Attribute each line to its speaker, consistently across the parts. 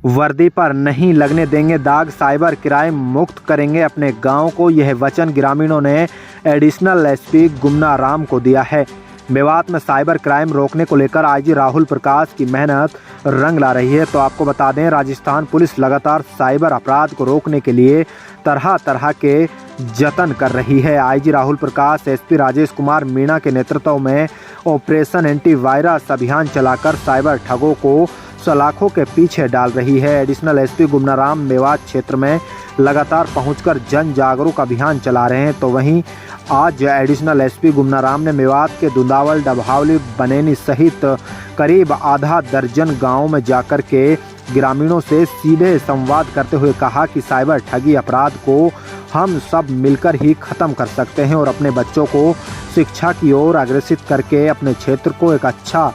Speaker 1: वर्दी पर नहीं लगने देंगे दाग, साइबर क्राइम मुक्त करेंगे अपने गांव को। यह वचन ग्रामीणों ने एडिशनल एसपी गुमनाराम को दिया है। मेवात में साइबर क्राइम रोकने को लेकर आईजी राहुल प्रकाश की मेहनत रंग ला रही है। तो आपको बता दें, राजस्थान पुलिस लगातार साइबर अपराध को रोकने के लिए तरह तरह के जतन कर रही है। आईजी राहुल प्रकाश एसपी राजेश कुमार मीणा के नेतृत्व में ऑपरेशन एंटीवायरस अभियान चलाकर साइबर ठगों को सलाखों के पीछे डाल रही है। एडिशनल एसपी गुमनाराम मेवात क्षेत्र में लगातार पहुंचकर जन जागरूक अभियान चला रहे हैं। तो वहीं आज एडिशनल एसपी गुमनाराम ने मेवात के दुंदावल, डबहावली, बनेनी सहित करीब आधा दर्जन गाँव में जाकर के ग्रामीणों से सीधे संवाद करते हुए कहा कि साइबर ठगी अपराध को हम सब मिलकर ही खत्म कर सकते हैं और अपने बच्चों को शिक्षा की ओर अग्रसित करके अपने क्षेत्र को एक अच्छा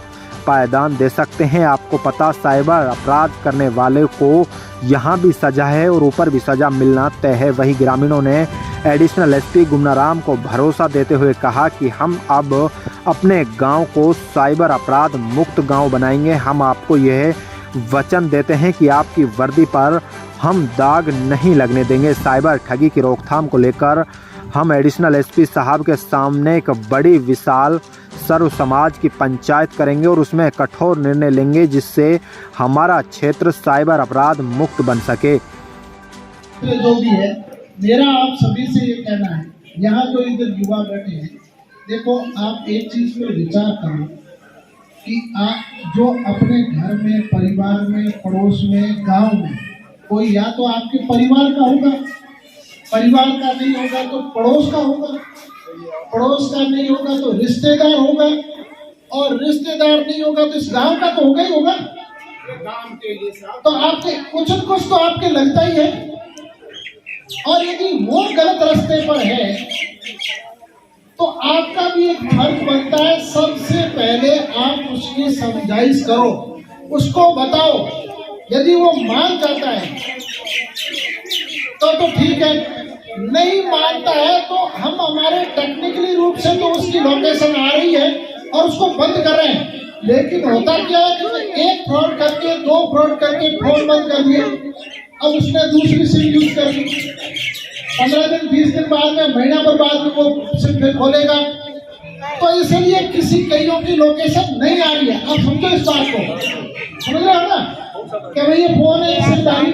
Speaker 1: पायदान दे सकते हैं। आपको पता, साइबर अपराध करने वाले को यहाँ भी सजा है और ऊपर भी सजा मिलना तय है। वहीं ग्रामीणों ने एडिशनल एसपी गुमनाराम को भरोसा देते हुए कहा कि हम अब अपने गांव को साइबर अपराध मुक्त गांव बनाएंगे। हम आपको यह वचन देते हैं कि आपकी वर्दी पर हम दाग नहीं लगने देंगे। साइबर ठगी की रोकथाम को लेकर हम एडिशनल एसपी साहब के सामने एक बड़ी विशाल सर्व समाज की पंचायत करेंगे और उसमें कठोर निर्णय लेंगे जिससे हमारा क्षेत्र साइबर अपराध मुक्त बन सके।
Speaker 2: जो भी है, मेरा आप सभी से ये कहना है, यहाँ जो इधर युवा बैठे हैं, देखो आप एक चीज पर विचार करो कि आप जो अपने घर में, परिवार में, पड़ोस में, गांव में कोई या तो आपके परिवार का होगा, परिवार का नहीं होगा तो पड़ोस का होगा, पड़ोस का नहीं होगा तो रिश्तेदार होगा, और रिश्तेदार नहीं होगा तो इस गांव का तो होगा ही होगा। तो आपके कुछ न कुछ तो आपके लगता ही है, और यदि वो गलत रास्ते पर है तो आपका भी एक फर्ज बनता है। सबसे पहले आप उसकी समझाइश करो, उसको बताओ। यदि वो मान जाता है तो ठीक है, नहीं मानता है तो हम हमारे टेक्निकली रूप से तो उसकी लोकेशन आ रही है और उसको बंद कर रहे हैं। लेकिन होता क्या है कि एक फ्रॉड करके, दो फ्रॉड करके फोन बंद कर दिए, अब उसने दूसरी सिम यूज कर ली। 15 दिन 20 दिन बाद में, महीना भर बाद में वो सिम फिर खोलेगा। तो इसलिए किसी कईयों की लोकेशन नहीं आ रही है। अब समझो इस बात को, समझ रहे हो ना कि भाई ये फोन है, सिम डाली,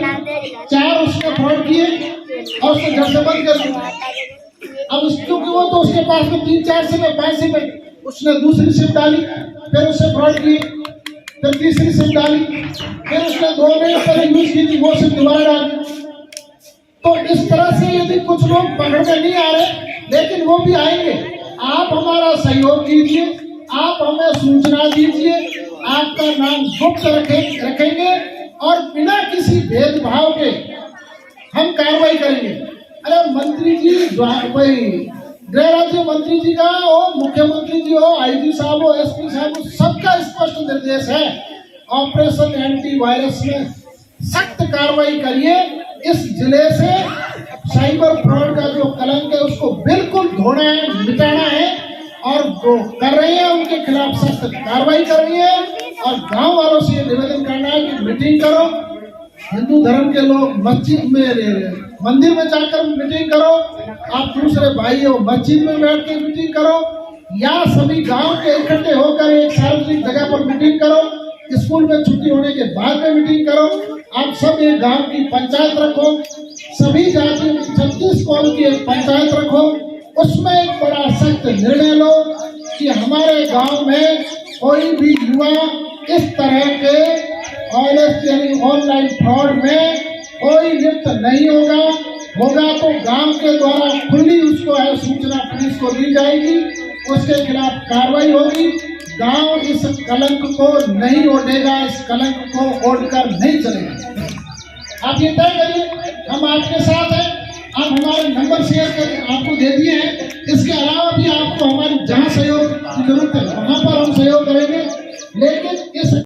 Speaker 2: 4 उसने फ्रॉड किए और उसने घर से बंद कर दिया। अब क्योंकि वो तो उसके पास में 3-4 सिम है, 5 सिम है, उसने दूसरी सिम डाली, फिर उससे फ्रॉड किए, फिर तीसरी सिम डाली, फिर उसने 2 मिनट पहले यूज की थी, वो सिम दोबारा डाली। तो इस तरह से यदि कुछ लोग पकड़ में नहीं आ रहे, लेकिन वो भी आएंगे। आप हमारा सहयोग कीजिए, आप हमें सूचना दीजिए, आपका नाम गुप्त रखेंगे और बिना किसी भेदभाव के हम कार्रवाई करेंगे। अरे मंत्री जी, गृह राज्य मंत्री जी का हो, मुख्यमंत्री जी हो, आईजी साहब हो, एसपी साहब हो, सबका स्पष्ट निर्देश है, ऑपरेशन एंटीवायरस में सख्त कार्रवाई करिए। इस जिले से साइबर फ्रॉड का जो कलंक है उसको बिल्कुल धोना है, मिटाना है, और जो कर रहे हैं उनके खिलाफ सख्त कार्रवाई करनी है। और गांव वालों से ये निवेदन करना है कि मीटिंग करो, हिंदू धर्म के लोग मस्जिद में, मंदिर में जाकर मीटिंग करो, आप दूसरे भाई हो मस्जिद में बैठ के मीटिंग करो, या सभी गांव के इकट्ठे होकर एक सार्वजनिक जगह पर मीटिंग करो, स्कूल में छुट्टी होने के बाद में मीटिंग करो। आप सब एक गांव की पंचायत रखो, सभी जातियों की 36 कॉल की एक पंचायत रखो, उसमें एक बड़ा सख्त निर्णय लो कि हमारे गांव में कोई भी युवा इस तरह के ऑनलाइन फ्रॉड में कोई लिप्त नहीं होगा तो गांव के द्वारा खुली उसको सूचना पुलिस को दी जाएगी, उसके खिलाफ कार्रवाई होगी। गांव इस कलंक को नहीं ओढ़ेगा, इस कलंक को ओढ़कर नहीं चलेगा। आप ये तय करिए, हम आपके साथ हैं। आप हमारे नंबर शेयर कर आपको दे दिए हैं। इसके अलावा भी आपको हमारी जहां सहयोग की जरूरत है वहां पर हम सहयोग करेंगे, लेकिन इस